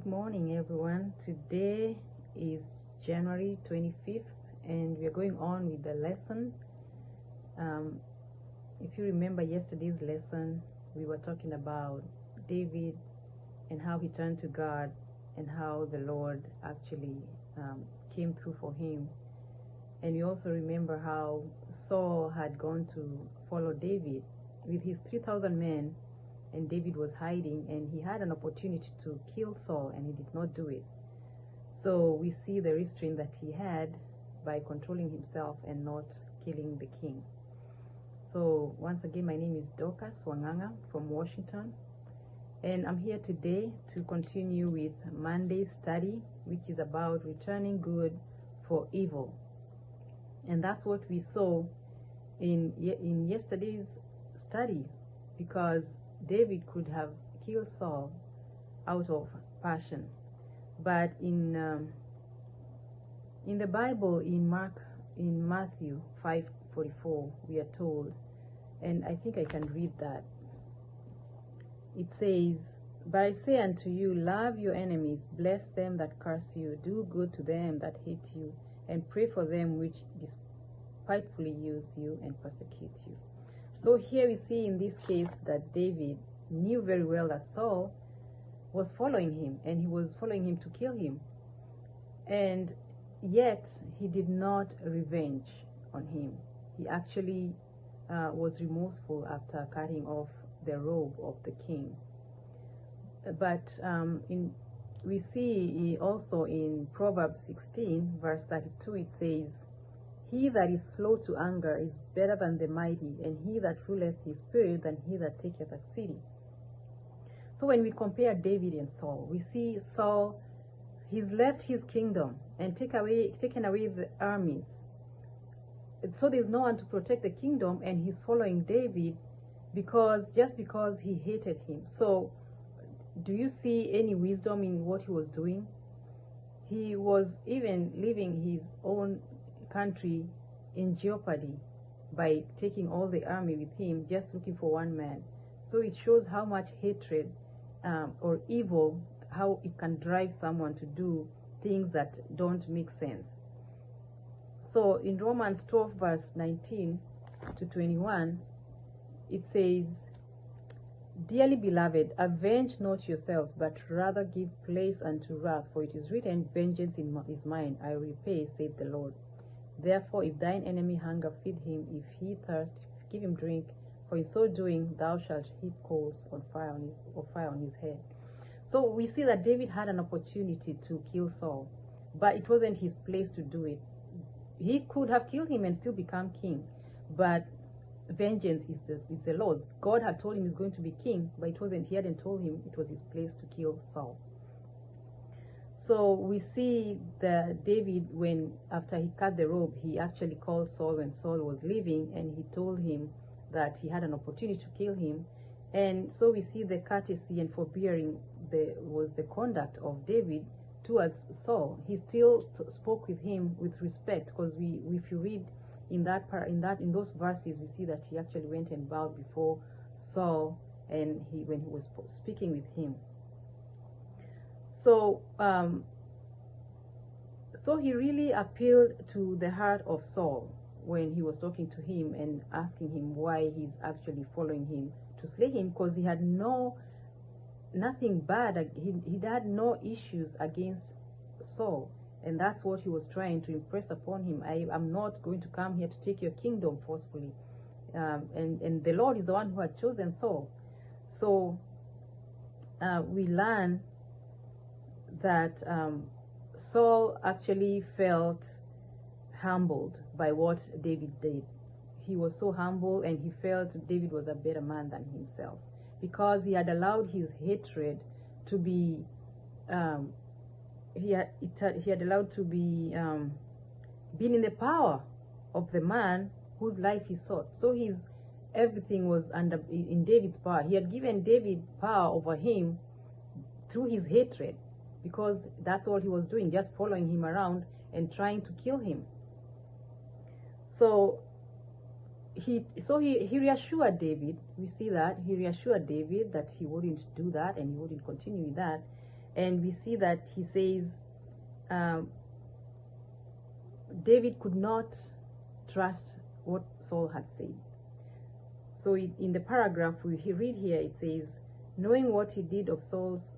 Good morning, everyone. Today is January 25th, and we are going on with the lesson. If you remember yesterday's lesson, we were talking about David and how he turned to God and how the Lord actually came through for him. And we also remember how Saul had gone to follow David with his 3,000 men, and David was hiding, and he had an opportunity to kill Saul, and he did not do it. So we see the restraint that he had by controlling himself and not killing the king. So once again, my name is Dorcas Wanganga from Washington, and I'm here today to continue with Monday's study, which is about returning good for evil. And that's what we saw in yesterday's study, because David could have killed Saul out of passion. But in the Bible, in Matthew 5:44, we are told, and I think I can read that. It says, "But I say unto you, love your enemies, bless them that curse you, do good to them that hate you, and pray for them which despitefully use you and persecute you." So here we see in this case that David knew very well that Saul was following him, and he was following him to kill him. And yet he did not revenge on him. He actually was remorseful after cutting off the robe of the king. But we see also in Proverbs 16, verse 32, it says, "He that is slow to anger is better than the mighty, and he that ruleth his spirit than he that taketh a city." So when we compare David and Saul, we see Saul, he's left his kingdom and taken away the armies. So there's no one to protect the kingdom, and he's following David just because he hated him. So do you see any wisdom in what he was doing? He was even leaving his own country in jeopardy by taking all the army with him, just looking for one man. So it shows how much hatred or evil, how it can drive someone to do things that don't make sense. So in Romans 12, verse 19 to 21, it says, "Dearly beloved, avenge not yourselves, but rather give place unto wrath, for it is written, Vengeance is mine, I will repay, saith the Lord. Therefore, if thine enemy hunger, feed him. If he thirst, give him drink. For in so doing, thou shalt heap coals on fire on his head." So we see that David had an opportunity to kill Saul, but it wasn't his place to do it. He could have killed him and still become king, but vengeance is the Lord's. God had told him he's going to be king, but he hadn't told him it was his place to kill Saul. So we see that David, after he cut the robe, he actually called Saul when Saul was leaving, and he told him that he had an opportunity to kill him. And so we see the courtesy and forbearing was the conduct of David towards Saul. He still spoke with him with respect, because if you read in those verses, we see that he actually went and bowed before Saul, and when he was speaking with him. So he really appealed to the heart of Saul when he was talking to him and asking him why he's actually following him to slay him, because he had nothing bad. He had no issues against Saul, and that's what he was trying to impress upon him. I'm not going to come here to take your kingdom forcefully, and the Lord is the one who had chosen Saul. So we learn that Saul actually felt humbled by what David did. He was so humble, and he felt David was a better man than himself, because he had allowed his hatred to be he had allowed to be being in the power of the man whose life he sought. So everything was in David's power. He had given David power over him through his hatred, because that's all he was doing, just following him around and trying to kill him. So he reassured David. We see that he reassured David that he wouldn't do that, and he wouldn't continue with that. And we see that he says David could not trust what Saul had said. So in the paragraph we read here, it says, knowing what he did of Saul's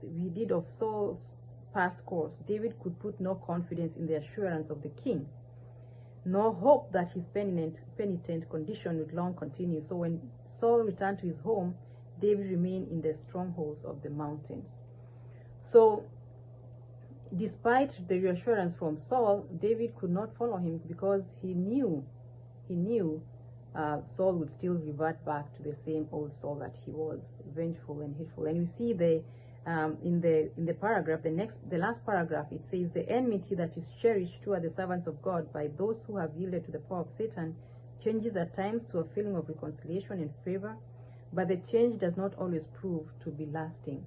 past course, David could put no confidence in the assurance of the king, nor hope that his penitent condition would long continue. So when Saul returned to his home, David remained in the strongholds of the mountains. So despite the reassurance from Saul, David could not follow him because he knew Saul would still revert back to the same old Saul that he was, vengeful and hateful. And we see in the paragraph, the last paragraph, it says, the enmity that is cherished toward the servants of God by those who have yielded to the power of Satan changes at times to a feeling of reconciliation and favor, but the change does not always prove to be lasting.